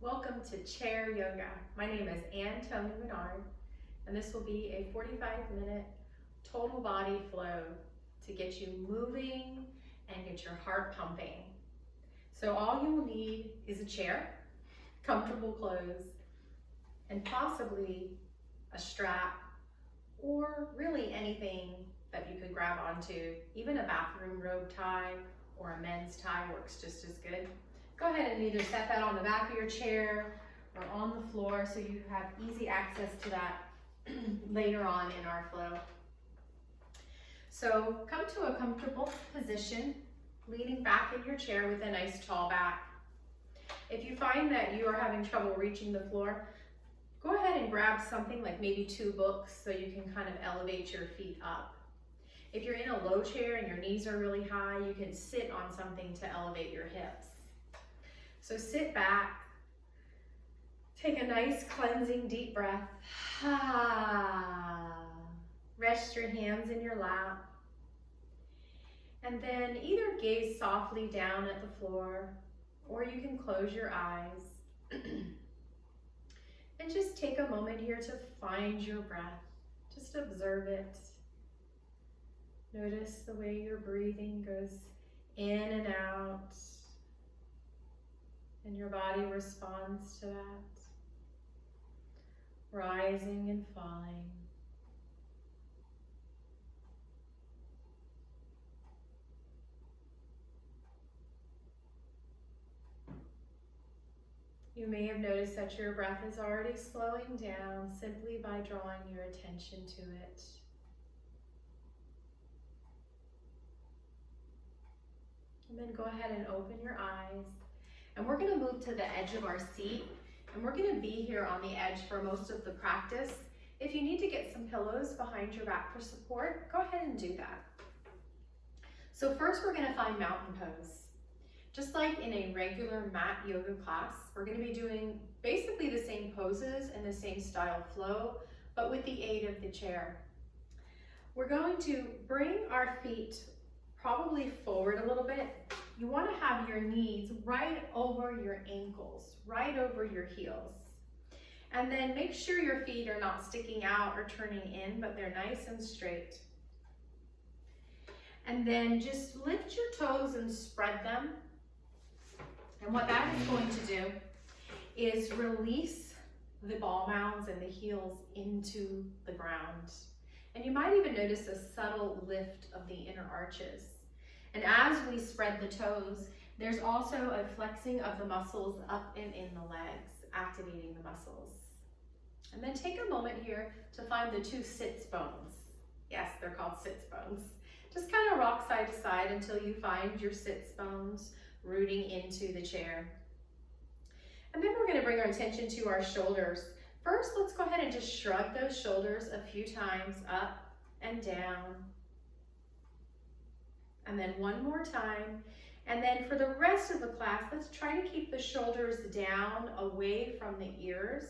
Welcome to Chair Yoga. My name is Toni Minard, and this will be a 45-minute total body flow to get you moving and get your heart pumping. So all you will need is a chair, comfortable clothes, and possibly a strap, or really anything that you could grab onto. Even a bathroom robe tie or a men's tie works just as good. Go ahead and either set that on the back of your chair or on the floor so you have easy access to that later on in our flow. So come to a comfortable position, leaning back in your chair with a nice tall back. If you find that you are having trouble reaching the floor, go ahead and grab something like maybe 2 books so you can kind of elevate your feet up. If you're in a low chair and your knees are really high, you can sit on something to elevate your hips. So sit back, take a nice cleansing deep breath. Rest your hands in your lap. And then either gaze softly down at the floor, or you can close your eyes. And just take a moment here to find your breath. Just observe it. Notice the way your breathing goes in and out. And your body responds to that, rising and falling. You may have noticed that your breath is already slowing down simply by drawing your attention to it. And then go ahead and open your eyes. And we're going to move to the edge of our seat, and we're going to be here on the edge for most of the practice. If you need to get some pillows behind your back for support, go ahead and do that. So first we're going to find mountain pose. Just like in a regular mat yoga class, we're going to be doing basically the same poses and the same style flow, but with the aid of the chair. We're going to bring our feet probably forward a little bit. You want to have your knees right over your ankles, right over your heels. And then make sure your feet are not sticking out or turning in, but they're nice and straight. And then just lift your toes and spread them. And what that is going to do is release the ball mounds and the heels into the ground. And you might even notice a subtle lift of the inner arches. And as we spread the toes, there's also a flexing of the muscles up and in the legs, activating the muscles. And then take a moment here to find the 2 sits bones. Yes, they're called sits bones. Just kind of rock side to side until you find your sits bones rooting into the chair. And then we're going to bring our attention to our shoulders. First, let's go ahead and just shrug those shoulders a few times up and down. And then one more time. And then for the rest of the class, let's try to keep the shoulders down away from the ears.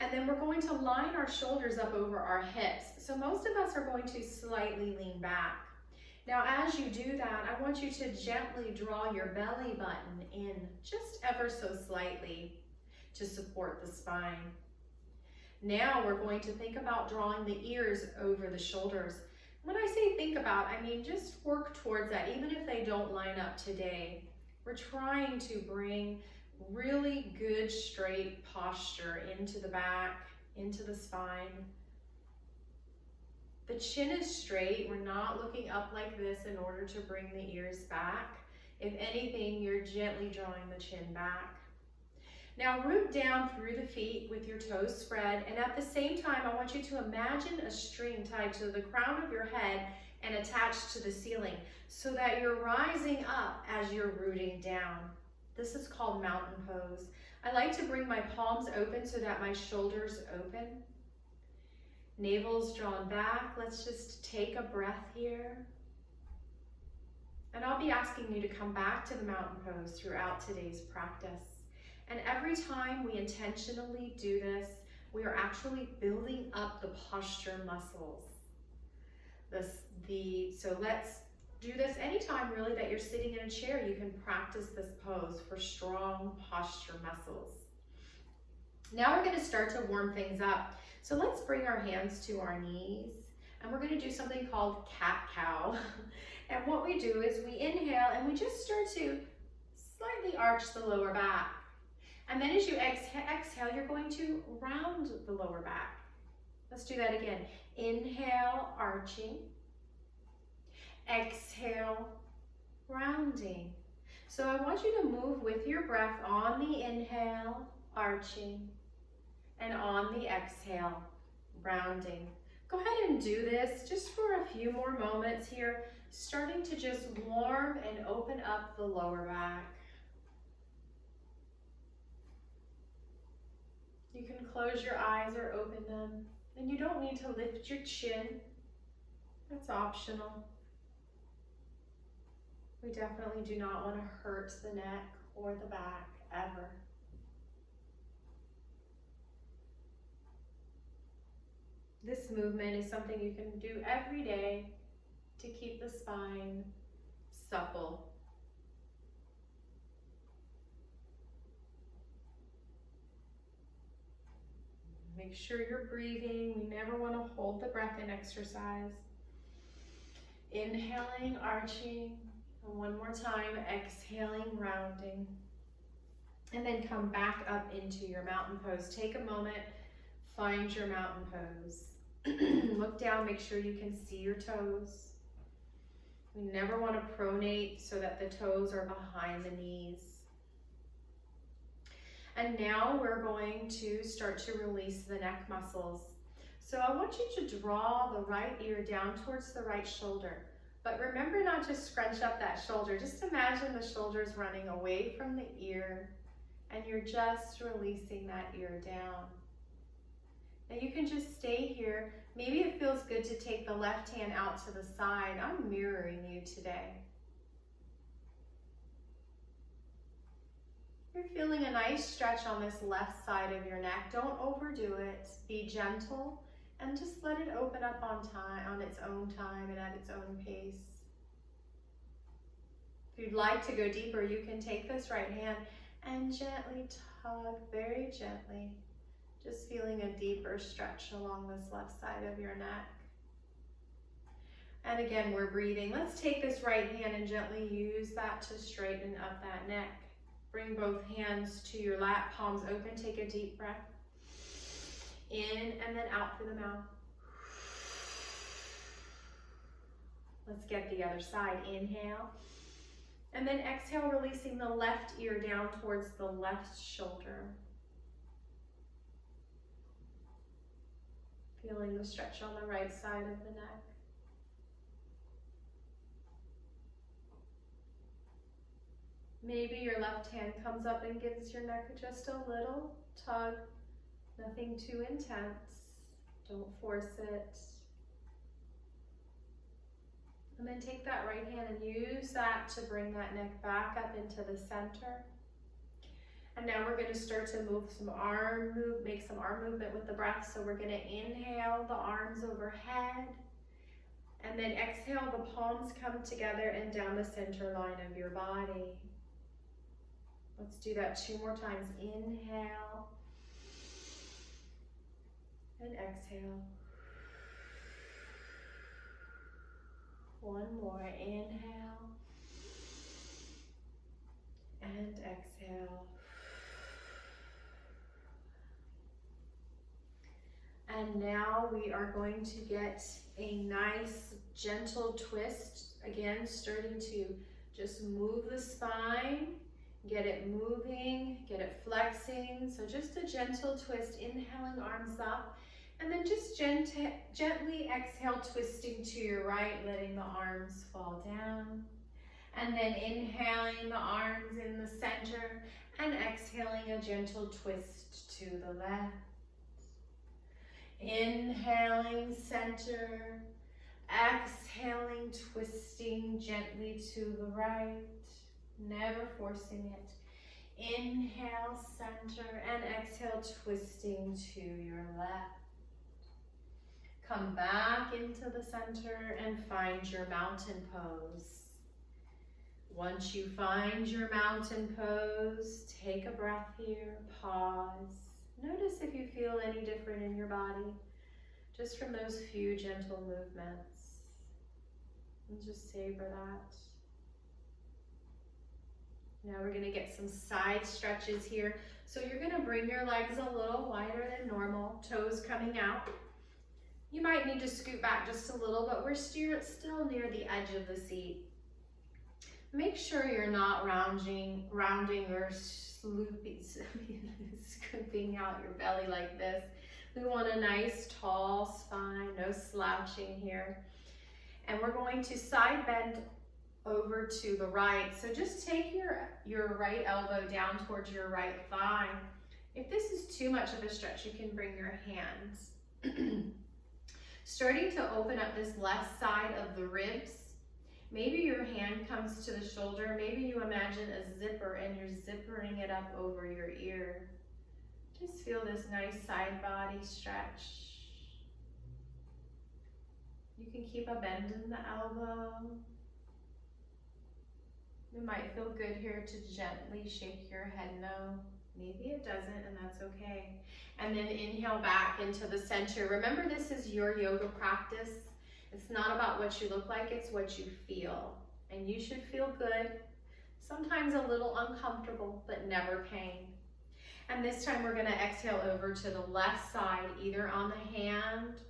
And then we're going to line our shoulders up over our hips. So most of us are going to slightly lean back. Now, as you do that, I want you to gently draw your belly button in just ever so slightly to support the spine. Now we're going to think about drawing the ears over the shoulders. When I say think about, I mean just work towards that, even if they don't line up today. We're trying to bring really good straight posture into the back, into the spine. The chin is straight. We're not looking up like this in order to bring the ears back. If anything, you're gently drawing the chin back. Now root down through the feet with your toes spread, and at the same time, I want you to imagine a string tied to the crown of your head and attached to the ceiling so that you're rising up as you're rooting down. This is called mountain pose. I like to bring my palms open so that my shoulders open. Navel's drawn back. Let's just take a breath here. And I'll be asking you to come back to the mountain pose throughout today's practice. And every time we intentionally do this, we are actually building up the posture muscles. So let's do this anytime really that you're sitting in a chair. You can practice this pose for strong posture muscles. Now we're going to start to warm things up. So let's bring our hands to our knees, and we're going to do something called cat-cow. And what we do is we inhale and we just start to slightly arch the lower back. And then as you exhale, you're going to round the lower back. Let's do that again. Inhale, arching. Exhale, rounding. So I want you to move with your breath on the inhale, arching, and on the exhale, rounding. Go ahead and do this just for a few more moments here, starting to just warm and open up the lower back. You can close your eyes or open them, and you don't need to lift your chin. That's optional. We definitely do not want to hurt the neck or the back ever. This movement is something you can do every day to keep the spine supple. Make sure you're breathing. We never want to hold the breath in exercise. Inhaling, arching, and one more time, exhaling, rounding. And then come back up into your mountain pose. Take a moment, find your mountain pose. Look down, make sure you can see your toes. We never want to pronate so that the toes are behind the knees. And now we're going to start to release the neck muscles. So I want you to draw the right ear down towards the right shoulder. But remember not to scrunch up that shoulder. Just imagine the shoulders running away from the ear, and you're just releasing that ear down. Now you can just stay here. Maybe it feels good to take the left hand out to the side. I'm mirroring you today. You're feeling a nice stretch on this left side of your neck. Don't overdo it. Be gentle and just let it open up on its own time and at its own pace. If you'd like to go deeper, you can take this right hand and gently tug, very gently, just feeling a deeper stretch along this left side of your neck. And again, we're breathing. Let's take this right hand and gently use that to straighten up that neck. Bring both hands to your lap, palms open. Take a deep breath. In and then out through the mouth. Let's get the other side. Inhale. And then exhale, releasing the left ear down towards the left shoulder. Feeling the stretch on the right side of the neck. Maybe your left hand comes up and gives your neck just a little tug. Nothing too intense. Don't force it. And then take that right hand and use that to bring that neck back up into the center. And now we're going to start to make some arm movement with the breath. So we're going to inhale the arms overhead. And then exhale, the palms come together and down the center line of your body. Let's do that 2 more times. Inhale. And exhale. One more. Inhale. And exhale. And now we are going to get a nice gentle twist. Again, starting to just move the spine. Get it moving, get it flexing. So just a gentle twist, inhaling arms up. And then just gently exhale, twisting to your right, letting the arms fall down. And then inhaling the arms in the center and exhaling a gentle twist to the left. Inhaling center, exhaling, twisting gently to the right. Never forcing it. Inhale, center, and exhale, twisting to your left. Come back into the center and find your mountain pose. Once you find your mountain pose, take a breath here, pause. Notice if you feel any different in your body, just from those few gentle movements. And just savor that. Now we're gonna get some side stretches here. So you're gonna bring your legs a little wider than normal, toes coming out. You might need to scoot back just a little, but we're still near the edge of the seat. Make sure you're not rounding or scooping out your belly like this. We want a nice tall spine, no slouching here. And we're going to side bend over to the right. So just take your right elbow down towards your right thigh. If this is too much of a stretch, you can bring your hands. Starting to open up this left side of the ribs. Maybe your hand comes to the shoulder. Maybe you imagine a zipper and you're zippering it up over your ear. Just feel this nice side body stretch. You can keep a bend in the elbow. It might feel good here to gently shake your head no. Maybe it doesn't, and that's okay. And then inhale back into the center. Remember, this is your yoga practice. It's not about what you look like, it's what you feel. And you should feel good, sometimes a little uncomfortable, but never pain. And this time we're gonna exhale over to the left side, either on the hand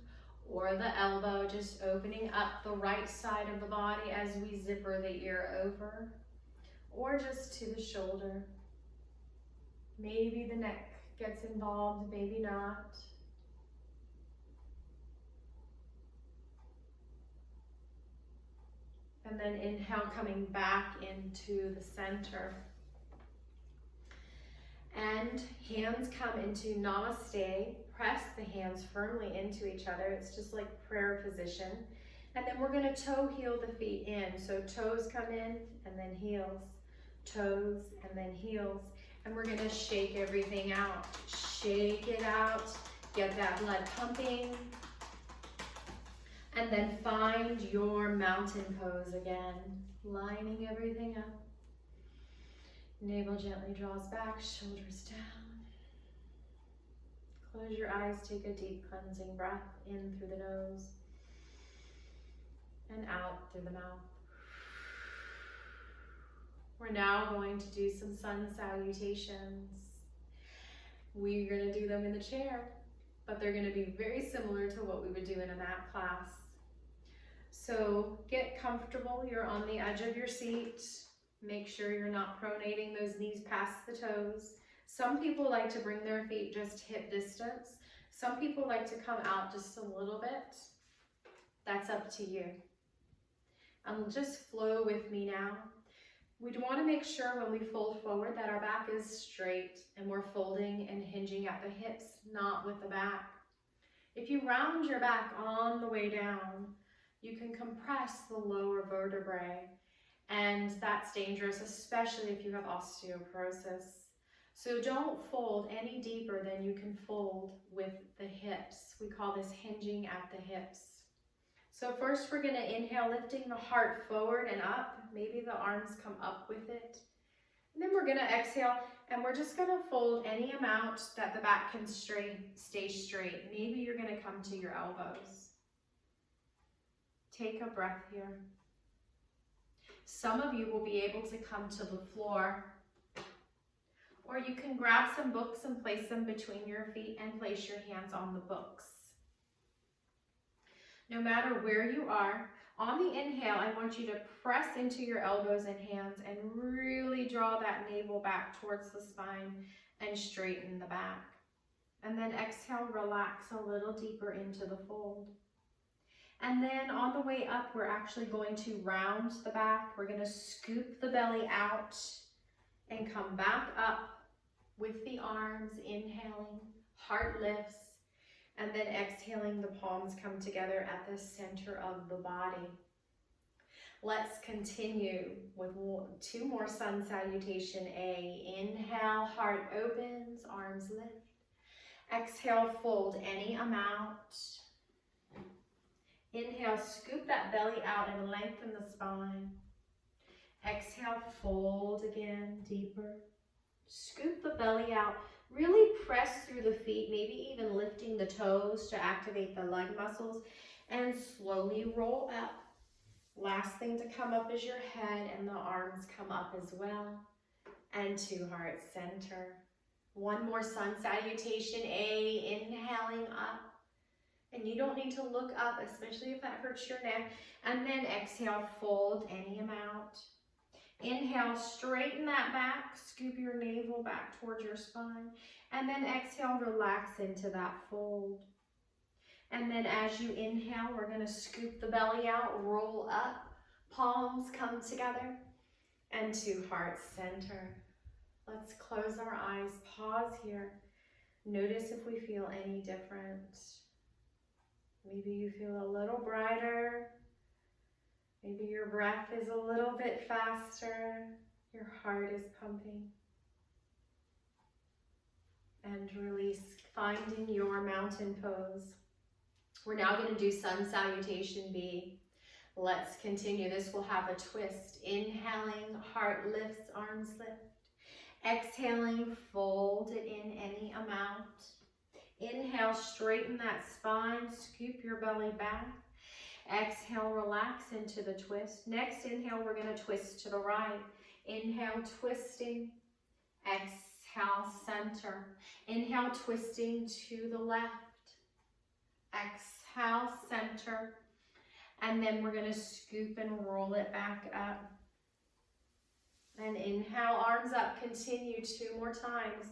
or the elbow, just opening up the right side of the body as we zipper the ear over, or just to the shoulder. Maybe the neck gets involved, maybe not. And then inhale, coming back into the center. And hands come into namaste. Press the hands firmly into each other. It's just like prayer position. And then we're gonna toe heel the feet in. So toes come in and then heels. Toes and then heels. And we're gonna shake everything out. Shake it out. Get that blood pumping. And then find your mountain pose again. Lining everything up. Navel gently draws back, shoulders down. Close your eyes, take a deep cleansing breath in through the nose and out through the mouth. We're now going to do some sun salutations. We're going to do them in the chair, but they're going to be very similar to what we would do in a mat class. So get comfortable. You're on the edge of your seat. Make sure you're not pronating those knees past the toes. Some people like to bring their feet just hip distance. Some people like to come out just a little bit. That's up to you. And just flow with me now. We want to make sure when we fold forward that our back is straight and we're folding and hinging at the hips, not with the back. If you round your back on the way down, you can compress the lower vertebrae, and that's dangerous, especially if you have osteoporosis. So don't fold any deeper than you can fold with the hips. We call this hinging at the hips. So first we're gonna inhale, lifting the heart forward and up. Maybe the arms come up with it. And then we're gonna exhale, and we're just gonna fold any amount that the back can stay straight. Maybe you're gonna come to your elbows. Take a breath here. Some of you will be able to come to the floor, or you can grab some books and place them between your feet and place your hands on the books. No matter where you are, on the inhale, I want you to press into your elbows and hands and really draw that navel back towards the spine and straighten the back. And then exhale, relax a little deeper into the fold. And then on the way up, we're actually going to round the back. We're going to scoop the belly out and come back up with the arms, inhaling, heart lifts, and then exhaling, the palms come together at the center of the body. Let's continue with two more sun salutation A. Inhale, heart opens, arms lift. Exhale, fold any amount. Inhale, scoop that belly out and lengthen the spine. Exhale, fold again, deeper. Scoop the belly out. Really press through the feet, maybe even lifting the toes to activate the leg muscles, and slowly roll up. Last thing to come up is your head, and the arms come up as well. And to heart center. One more sun salutation, A, inhaling up. And you don't need to look up, especially if that hurts your neck. And then exhale, fold any amount. Inhale, straighten that back, scoop your navel back towards your spine. And then exhale, relax into that fold. And then as you inhale, we're gonna scoop the belly out, roll up, palms come together, and to heart center. Let's close our eyes, pause here. Notice if we feel any different. Maybe you feel a little brighter. Maybe your breath is a little bit faster. Your heart is pumping. And release, finding your mountain pose. We're now going to do sun salutation B. Let's continue. This will have a twist. Inhaling, heart lifts, arms lift. Exhaling, fold it in any amount. Inhale, straighten that spine, scoop your belly back. Exhale, relax into the twist. Next inhale, we're going to twist to the right. Inhale, twisting. Exhale, center. Inhale, twisting to the left. Exhale, center. And then we're going to scoop and roll it back up. And inhale, arms up, continue 2 more times.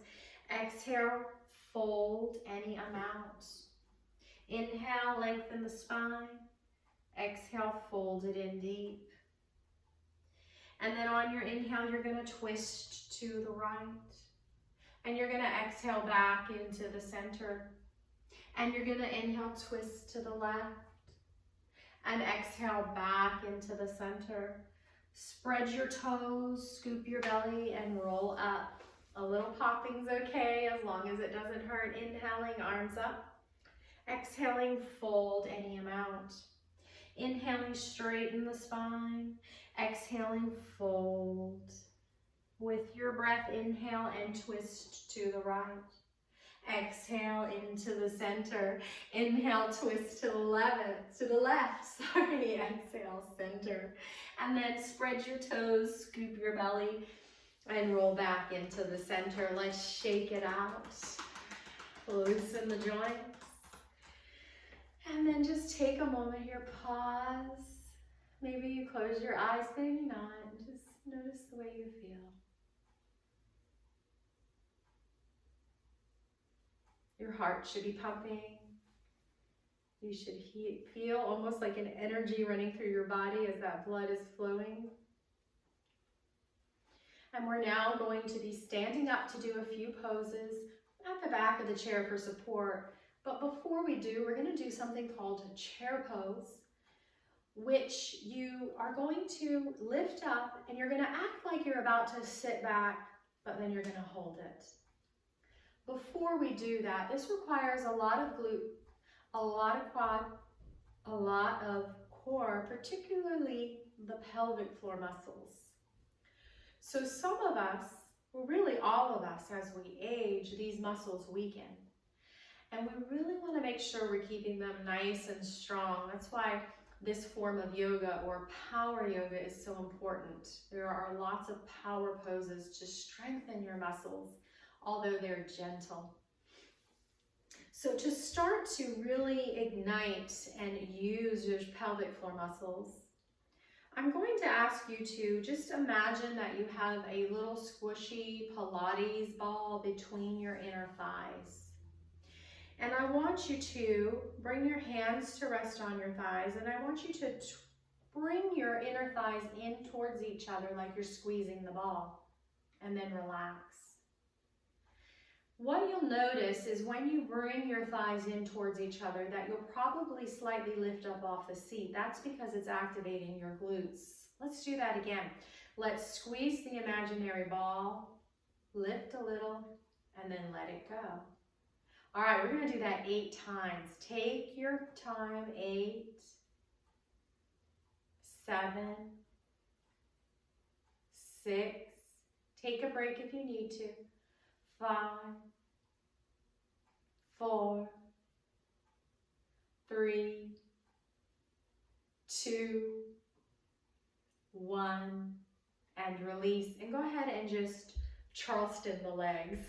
Exhale, fold any amount. Inhale, lengthen the spine. Exhale, fold it in deep. And then on your inhale, you're going to twist to the right. And you're going to exhale back into the center. And you're going to inhale, twist to the left. And exhale back into the center. Spread your toes, scoop your belly, and roll up. A little popping's okay as long as it doesn't hurt. Inhaling, arms up. Exhaling, fold any amount. Inhaling, straighten the spine. Exhaling, fold. With your breath, inhale and twist to the right. Exhale into the center. Inhale, twist to the left. Exhale, center. And then spread your toes, scoop your belly, and roll back into the center. Let's shake it out. Loosen the joints. And then just take a moment here, pause. Maybe you close your eyes, maybe not. Just notice the way you feel. Your heart should be pumping. You should feel almost like an energy running through your body as that blood is flowing. And we're now going to be standing up to do a few poses at the back of the chair for support. But before we do, we're going to do something called a chair pose, which you are going to lift up and you're going to act like you're about to sit back, but then you're going to hold it. Before we do that, this requires a lot of glute, a lot of quad, a lot of core, particularly the pelvic floor muscles. So some of us, well really all of us as we age, these muscles weaken. And we really want to make sure we're keeping them nice and strong. That's why this form of yoga or power yoga is so important. There are lots of power poses to strengthen your muscles, although they're gentle. So to start to really ignite and use your pelvic floor muscles, I'm going to ask you to just imagine that you have a little squishy Pilates ball between your inner thighs. And I want you to bring your hands to rest on your thighs, and I want you to bring your inner thighs in towards each other like you're squeezing the ball, and then relax. What you'll notice is when you bring your thighs in towards each other that you'll probably slightly lift up off the seat. That's because it's activating your glutes. Let's do that again. Let's squeeze the imaginary ball, lift a little, and then let it go. All right, we're going to do that 8 times. Take your time. 8, 7, 6, take a break if you need to, 5, 4, 3, 2, 1, and release. And go ahead and just Charleston the legs,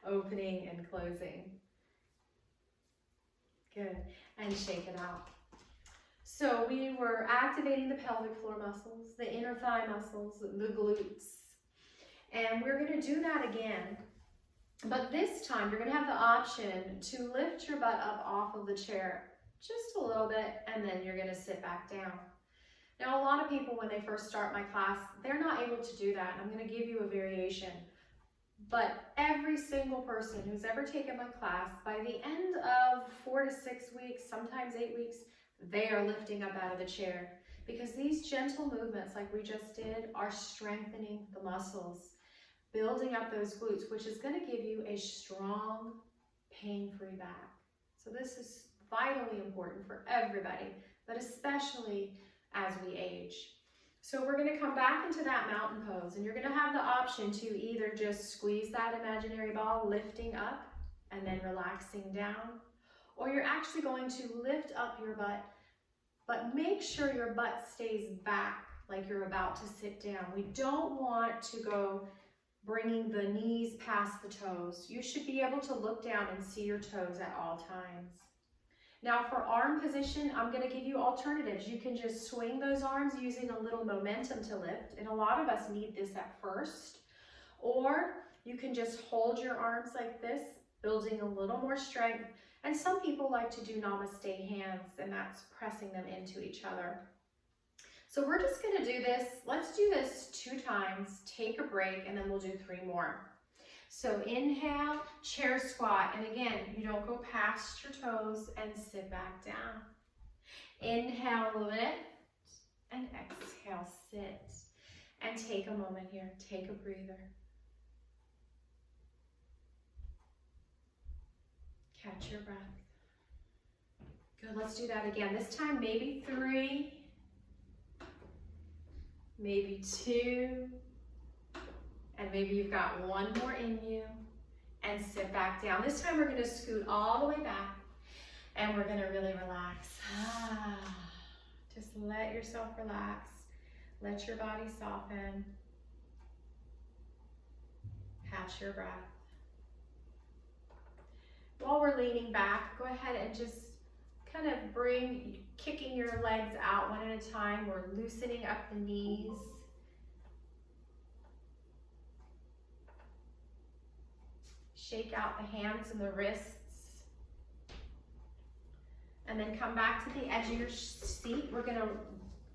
opening and closing. Good, and shake it out. So we were activating the pelvic floor muscles, the inner thigh muscles, the glutes, and we're going to do that again. But this time you're going to have the option to lift your butt up off of the chair just a little bit, and then you're going to sit back down. Now, a lot of people, when they first start my class, they're not able to do that. I'm going to give you a variation. But every single person who's ever taken my class, by the end of 4 to 6 weeks, sometimes 8 weeks, they are lifting up out of the chair. Because these gentle movements like we just did are strengthening the muscles, building up those glutes, which is going to give you a strong, pain-free back. So this is vitally important for everybody, but especially as we age. So we're going to come back into that mountain pose, and you're going to have the option to either just squeeze that imaginary ball, lifting up and then relaxing down, or you're actually going to lift up your butt, but make sure your butt stays back like you're about to sit down. We don't want to go bringing the knees past the toes. You should be able to look down and see your toes at all times. Now for arm position, I'm going to give you alternatives. You can just swing those arms using a little momentum to lift, and a lot of us need this at first. Or you can just hold your arms like this, building a little more strength. And some people like to do namaste hands, and that's pressing them into each other. So we're just going to do this. Let's do this 2 times, take a break, and then we'll do 3 more. So inhale, chair squat, and again, you don't go past your toes, and sit back down. Inhale, lift, and exhale, sit. And take a moment here, take a breather. Catch your breath. Good, let's do that again. This time, maybe 3, maybe 2, and maybe you've got 1 more in you, and sit back down. This time we're going to scoot all the way back, and we're going to really relax. Just let yourself relax. Let your body soften. Catch your breath. While we're leaning back, go ahead and just kind of kicking your legs out one at a time. We're loosening up the knees. Shake out the hands and the wrists. And then come back to the edge of your seat. We're going to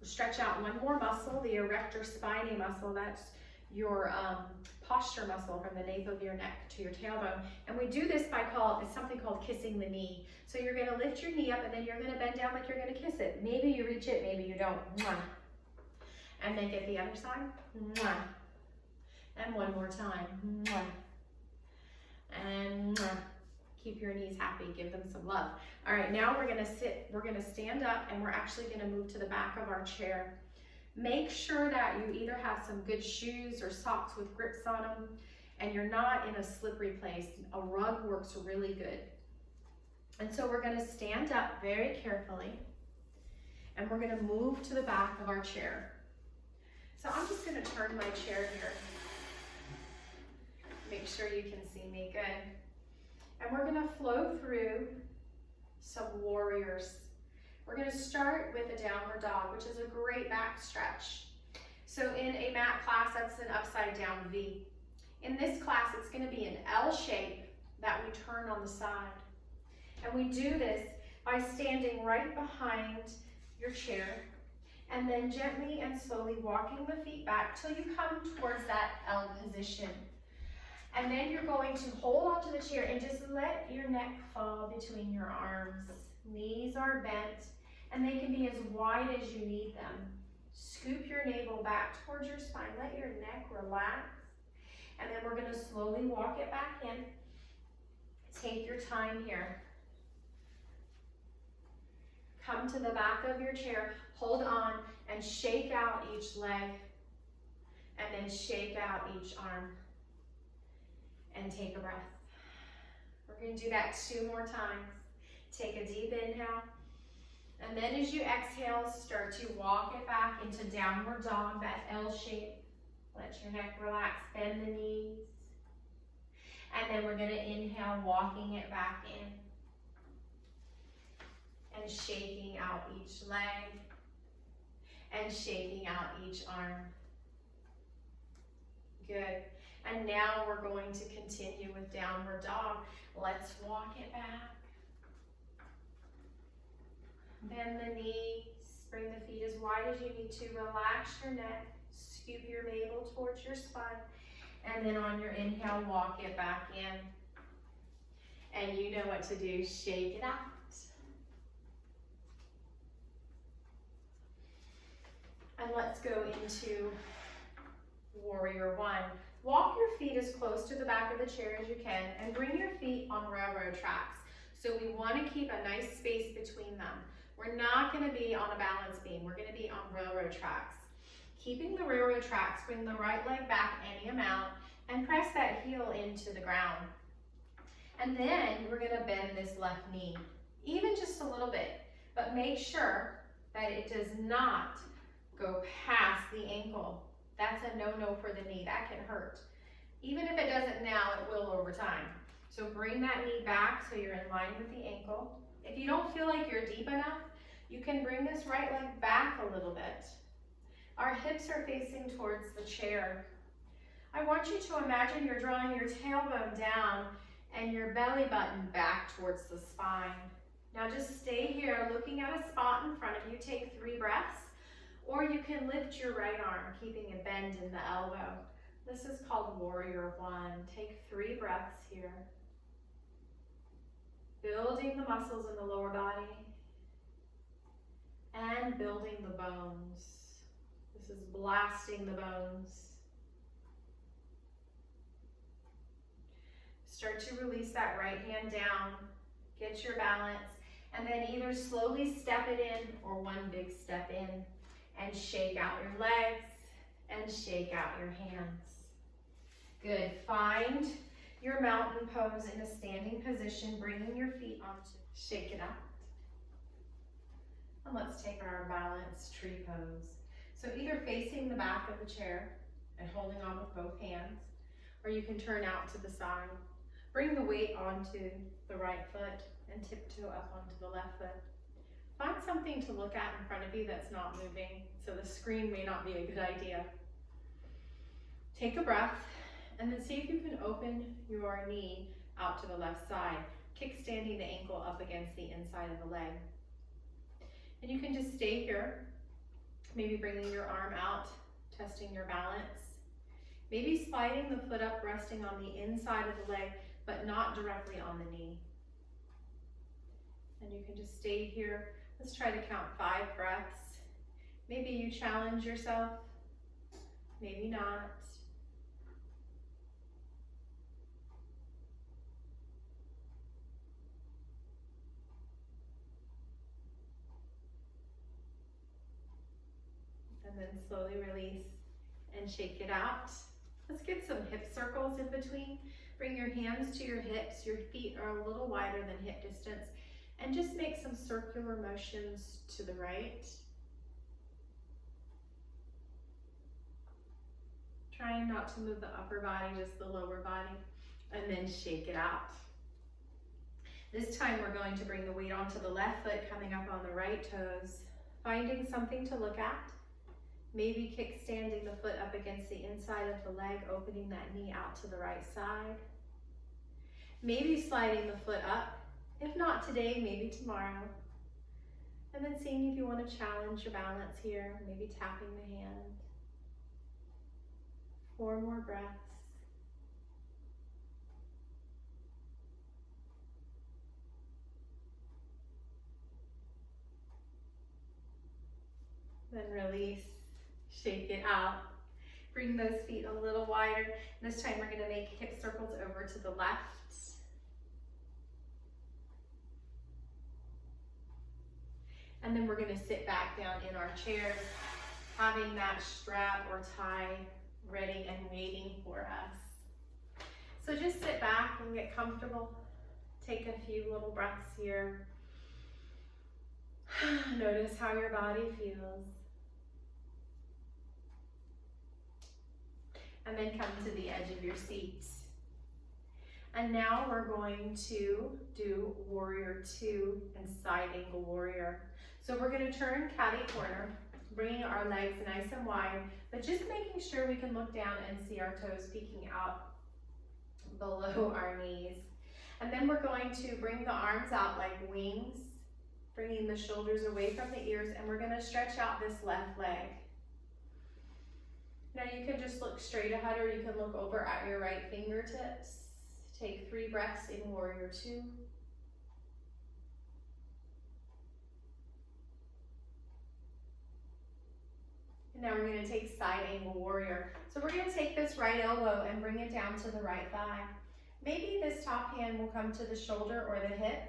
stretch out 1 more muscle, the erector spinae muscle. That's your posture muscle from the nape of your neck to your tailbone. And we do this by it's something called kissing the knee. So you're going to lift your knee up, and then you're going to bend down like you're going to kiss it. Maybe you reach it, maybe you don't. And then get the other side. And 1 more time. And keep your knees happy, give them some love. All right, now we're gonna sit, we're gonna stand up, and we're actually gonna move to the back of our chair. Make sure that you either have some good shoes or socks with grips on them, and you're not in a slippery place. A rug works really good. And so we're gonna stand up very carefully, and we're gonna move to the back of our chair. So I'm just gonna turn my chair here. Make sure you can see me good. And we're going to flow through some warriors. We're going to start with a downward dog, which is a great back stretch. So in a mat class, that's an upside down V. In this class, it's going to be an L shape that we turn on the side. And we do this by standing right behind your chair, and then gently and slowly walking the feet back till you come towards that L position. And then you're going to hold onto the chair and just let your neck fall between your arms. Knees are bent, and they can be as wide as you need them. Scoop your navel back towards your spine. Let your neck relax. And then we're going to slowly walk it back in. Take your time here. Come to the back of your chair. Hold on and shake out each leg, and then shake out each arm, and take a breath. We're going to do that 2 more times. Take a deep inhale, and then as you exhale, start to walk it back into downward dog, that L shape. Let your neck relax, bend the knees. And then we're going to inhale, walking it back in. And shaking out each leg. And shaking out each arm. Good. And now we're going to continue with downward dog. Let's walk it back. Bend the knees. Bring the feet as wide as you need to. Relax your neck. Scoop your navel towards your spine. And then on your inhale, walk it back in. And you know what to do. Shake it out. And let's go into Warrior One. Walk your feet as close to the back of the chair as you can and bring your feet on railroad tracks. So we want to keep a nice space between them. We're not going to be on a balance beam. We're going to be on railroad tracks. Keeping the railroad tracks, bring the right leg back any amount and press that heel into the ground. And then we're going to bend this left knee, even just a little bit, but make sure that it does not go past the ankle. That's a no-no for the knee. That can hurt. Even if it doesn't now, it will over time. So bring that knee back so you're in line with the ankle. If you don't feel like you're deep enough, you can bring this right leg back a little bit. Our hips are facing towards the chair. I want you to imagine you're drawing your tailbone down and your belly button back towards the spine. Now just stay here looking at a spot in front of you. Take 3 breaths, or you can lift your right arm, keeping a bend in the elbow. This is called Warrior One. Take 3 breaths here. Building the muscles in the lower body and building the bones. This is blasting the bones. Start to release that right hand down. Get your balance. And then either slowly step it in or one big step in. And shake out your legs and shake out your hands. Good. Find your mountain pose in a standing position, bringing your feet onto. Shake it out. And let's take our balanced tree pose. So either facing the back of the chair and holding on with both hands, or you can turn out to the side. Bring the weight onto the right foot and tiptoe up onto the left foot. Find something to look at in front of you that's not moving, so the screen may not be a good idea. Take a breath, and then see if you can open your knee out to the left side, kickstanding the ankle up against the inside of the leg. And you can just stay here, maybe bringing your arm out, testing your balance. Maybe sliding the foot up, resting on the inside of the leg, but not directly on the knee. And you can just stay here. Let's try to count 5 breaths. Maybe you challenge yourself, maybe not. And then slowly release and shake it out. Let's get some hip circles in between. Bring your hands to your hips. Your feet are a little wider than hip distance. And just make some circular motions to the right. Trying not to move the upper body, just the lower body. And then shake it out. This time we're going to bring the weight onto the left foot, coming up on the right toes. Finding something to look at. Maybe kickstanding the foot up against the inside of the leg, opening that knee out to the right side. Maybe sliding the foot up. If not today, maybe tomorrow. And then seeing if you want to challenge your balance here, maybe tapping the hand. 4 more breaths. Then release, shake it out. Bring those feet a little wider. This time we're going to make hip circles over to the left. And then we're gonna sit back down in our chairs, having that strap or tie ready and waiting for us. So just sit back and get comfortable. Take a few little breaths here. Notice how your body feels. And then come to the edge of your seat. And now we're going to do warrior 2 and side angle warrior. So we're going to turn catty corner, bringing our legs nice and wide, but just making sure we can look down and see our toes peeking out below our knees. And then we're going to bring the arms out like wings, bringing the shoulders away from the ears, and we're going to stretch out this left leg. Now you can just look straight ahead, or you can look over at your right fingertips. Take 3 breaths in warrior 2. And now we're going to take side angle warrior. So we're going to take this right elbow and bring it down to the right thigh. Maybe this top hand will come to the shoulder or the hip,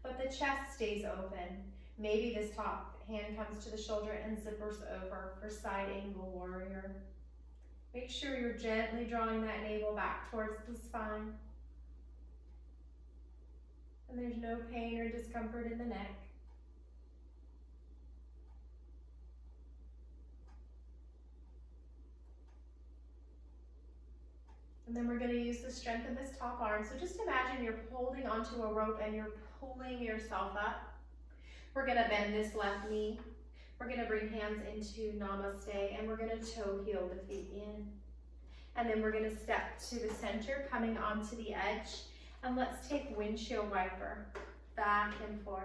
but the chest stays open. Maybe this top hand comes to the shoulder and zippers over for side angle warrior. Make sure you're gently drawing that navel back towards the spine. And there's no pain or discomfort in the neck. And then we're going to use the strength of this top arm. So just imagine you're holding onto a rope and you're pulling yourself up. We're going to bend this left knee. We're going to bring hands into namaste, and we're going to toe heel the feet in. And then we're going to step to the center, coming onto the edge. And let's take windshield wiper, back and forth.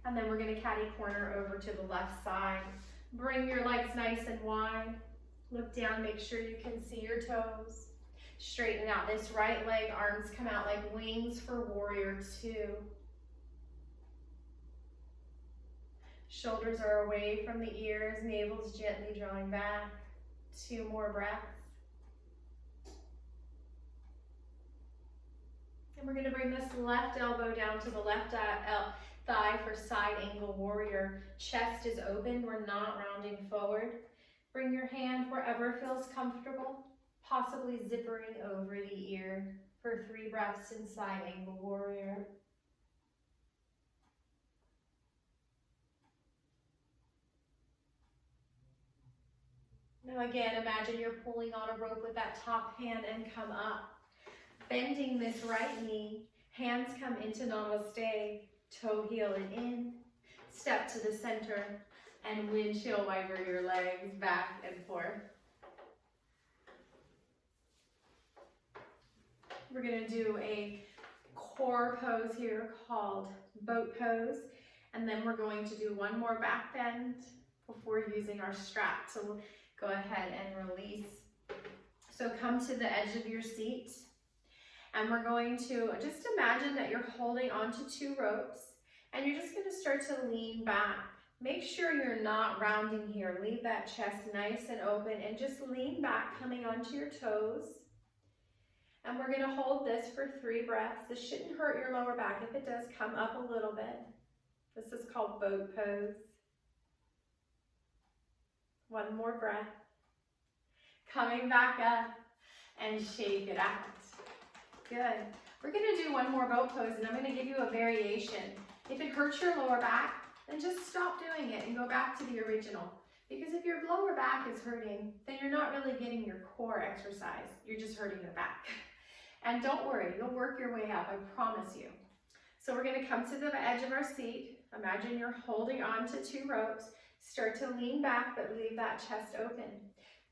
And then we're going to catty corner over to the left side. Bring your legs nice and wide. Look down, make sure you can see your toes. Straighten out this right leg, arms come out like wings for warrior 2. Shoulders are away from the ears, navel's gently drawing back. 2 more breaths. And we're going to bring this left elbow down to the left thigh for side angle warrior. Chest is open, we're not rounding forward. Bring your hand wherever feels comfortable, possibly zippering over the ear for 3 breaths in side angle warrior. Now again, imagine you're pulling on a rope with that top hand and come up. Bending this right knee, hands come into namaste, toe heel it in, step to the center, and windshield wiper your legs back and forth. We're going to do a core pose here called boat pose, and then we're going to do one more back bend before using our strap. So we'll go ahead and release. So come to the edge of your seat. And we're going to just imagine that you're holding onto 2 ropes, and you're just going to start to lean back. Make sure you're not rounding here. Leave that chest nice and open and just lean back, coming onto your toes. And we're going to hold this for 3 breaths. This shouldn't hurt your lower back. If it does, come up a little bit. This is called boat pose. 1 more breath. Coming back up and shake it out. Good. We're going to do 1 more boat pose, and I'm going to give you a variation. If it hurts your lower back, then just stop doing it and go back to the original. Because if your lower back is hurting, then you're not really getting your core exercise. You're just hurting your back. And don't worry, you'll work your way up, I promise you. So we're going to come to the edge of our seat. Imagine you're holding on to 2 ropes. Start to lean back, but leave that chest open.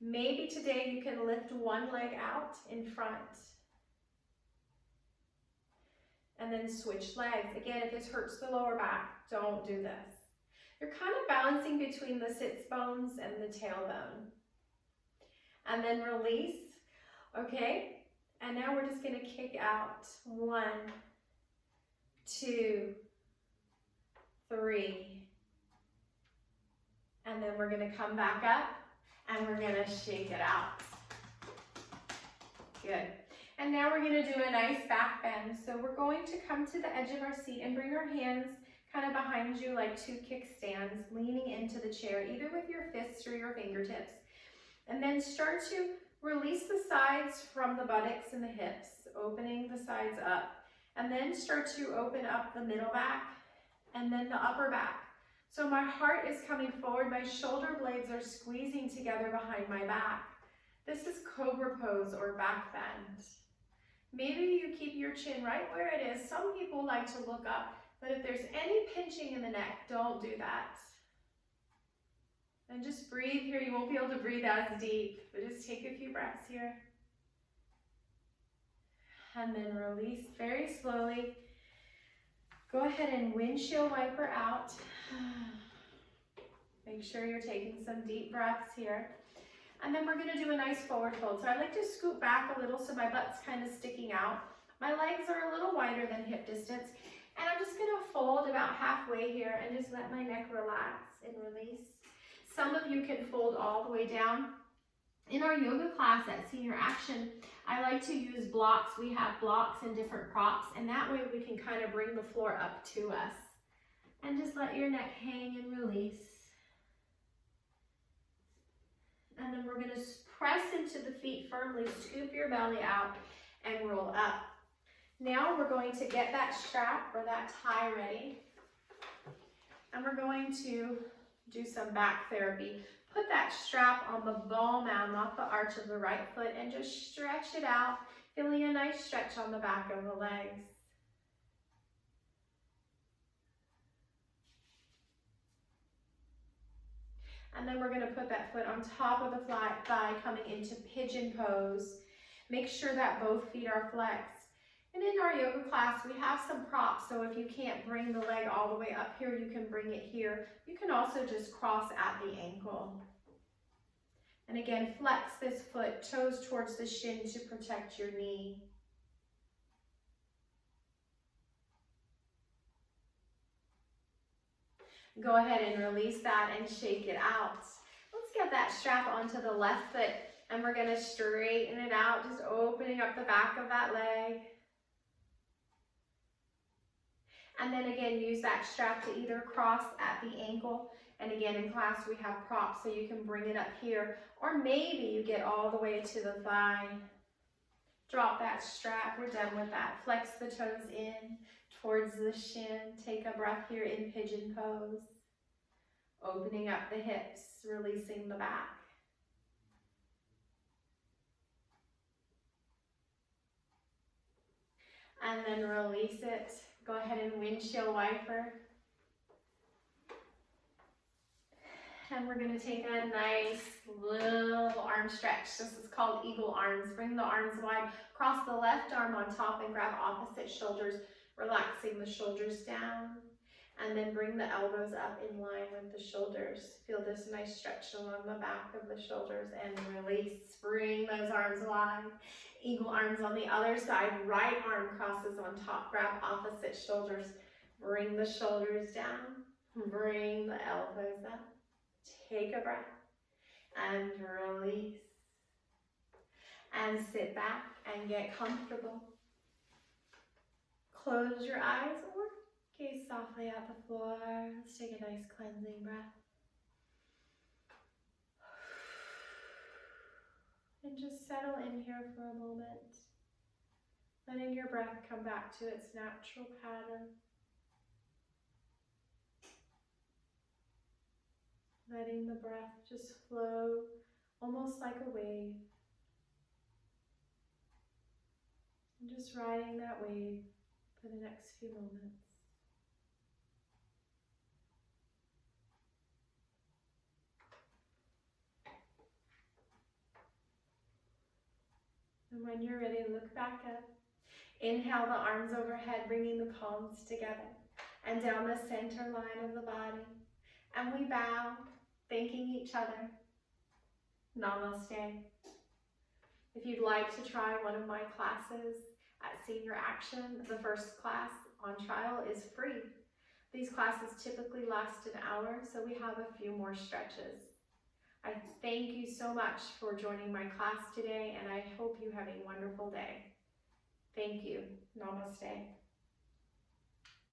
Maybe today you can lift 1 leg out in front. And then switch legs. Again, if this hurts the lower back, don't do this. You're kind of balancing between the sits bones and the tailbone. And then release. Okay? And now we're just going to kick out. 1, 2, 3. And then we're going to come back up and we're going to shake it out. Good. And now we're gonna do a nice back bend. So we're going to come to the edge of our seat and bring our hands kind of behind you like two kickstands, leaning into the chair, either with your fists or your fingertips. And then start to release the sides from the buttocks and the hips, opening the sides up. And then start to open up the middle back and then the upper back. So my heart is coming forward, my shoulder blades are squeezing together behind my back. This is cobra pose or back bend. Maybe you keep your chin right where it is. Some people like to look up, but if there's any pinching in the neck, don't do that. And just breathe here. You won't be able to breathe as deep, but just take a few breaths here. And then release very slowly. Go ahead and windshield wiper out. Make sure you're taking some deep breaths here. And then we're gonna do a nice forward fold. So I like to scoot back a little so my butt's kind of sticking out. My legs are a little wider than hip distance. And I'm just gonna fold about halfway here and just let my neck relax and release. Some of you can fold all the way down. In our yoga class at Senior Action, I like to use blocks. We have blocks and different props, and that way we can kind of bring the floor up to us. And just let your neck hang and release. And then we're gonna press into the feet firmly, scoop your belly out, and roll up. Now we're going to get that strap or that tie ready. And we're going to do some back therapy. Put that strap on the ball mound, not the arch of the right foot, and just stretch it out, feeling a nice stretch on the back of the legs. And then we're gonna put that foot on top of the flat thigh, coming into pigeon pose. Make sure that both feet are flexed. And in our yoga class, we have some props, so if you can't bring the leg all the way up here, you can bring it here. You can also just cross at the ankle. And again, flex this foot, toes towards the shin to protect your knee. Go ahead and release that and shake it out. Let's get that strap onto the left foot, and we're gonna straighten it out, just opening up the back of that leg. And then again, use that strap to either cross at the ankle. And again, in class, we have props, so you can bring it up here. Or maybe you get all the way to the thigh. Drop that strap, we're done with that. Flex the toes in towards the shin. Take a breath here in pigeon pose. Opening up the hips, releasing the back. And then release it. Go ahead and windshield wiper. And we're gonna take a nice little arm stretch. This is called eagle arms. Bring the arms wide. Cross the left arm on top and grab opposite shoulders, relaxing the shoulders down. And then bring the elbows up in line with the shoulders. Feel this nice stretch along the back of the shoulders and release. Bring those arms wide. Eagle arms on the other side. Right arm crosses on top. Grab opposite shoulders. Bring the shoulders down. Bring the elbows up. Take a breath and release. And sit back and get comfortable. Close your eyes or gaze softly at the floor. Let's take a nice cleansing breath. And just settle in here for a moment. Letting your breath come back to its natural pattern. Letting the breath just flow almost like a wave. And just riding that wave for the next few moments. And when you're ready, look back up. Inhale the arms overhead, bringing the palms together and down the center line of the body. And we bow, thanking each other. Namaste. If you'd like to try one of my classes at Senior Action, the first class on trial is free. These classes typically last an hour, so we have a few more stretches. I thank you so much for joining my class today, and I hope you have a wonderful day. Thank you. Namaste.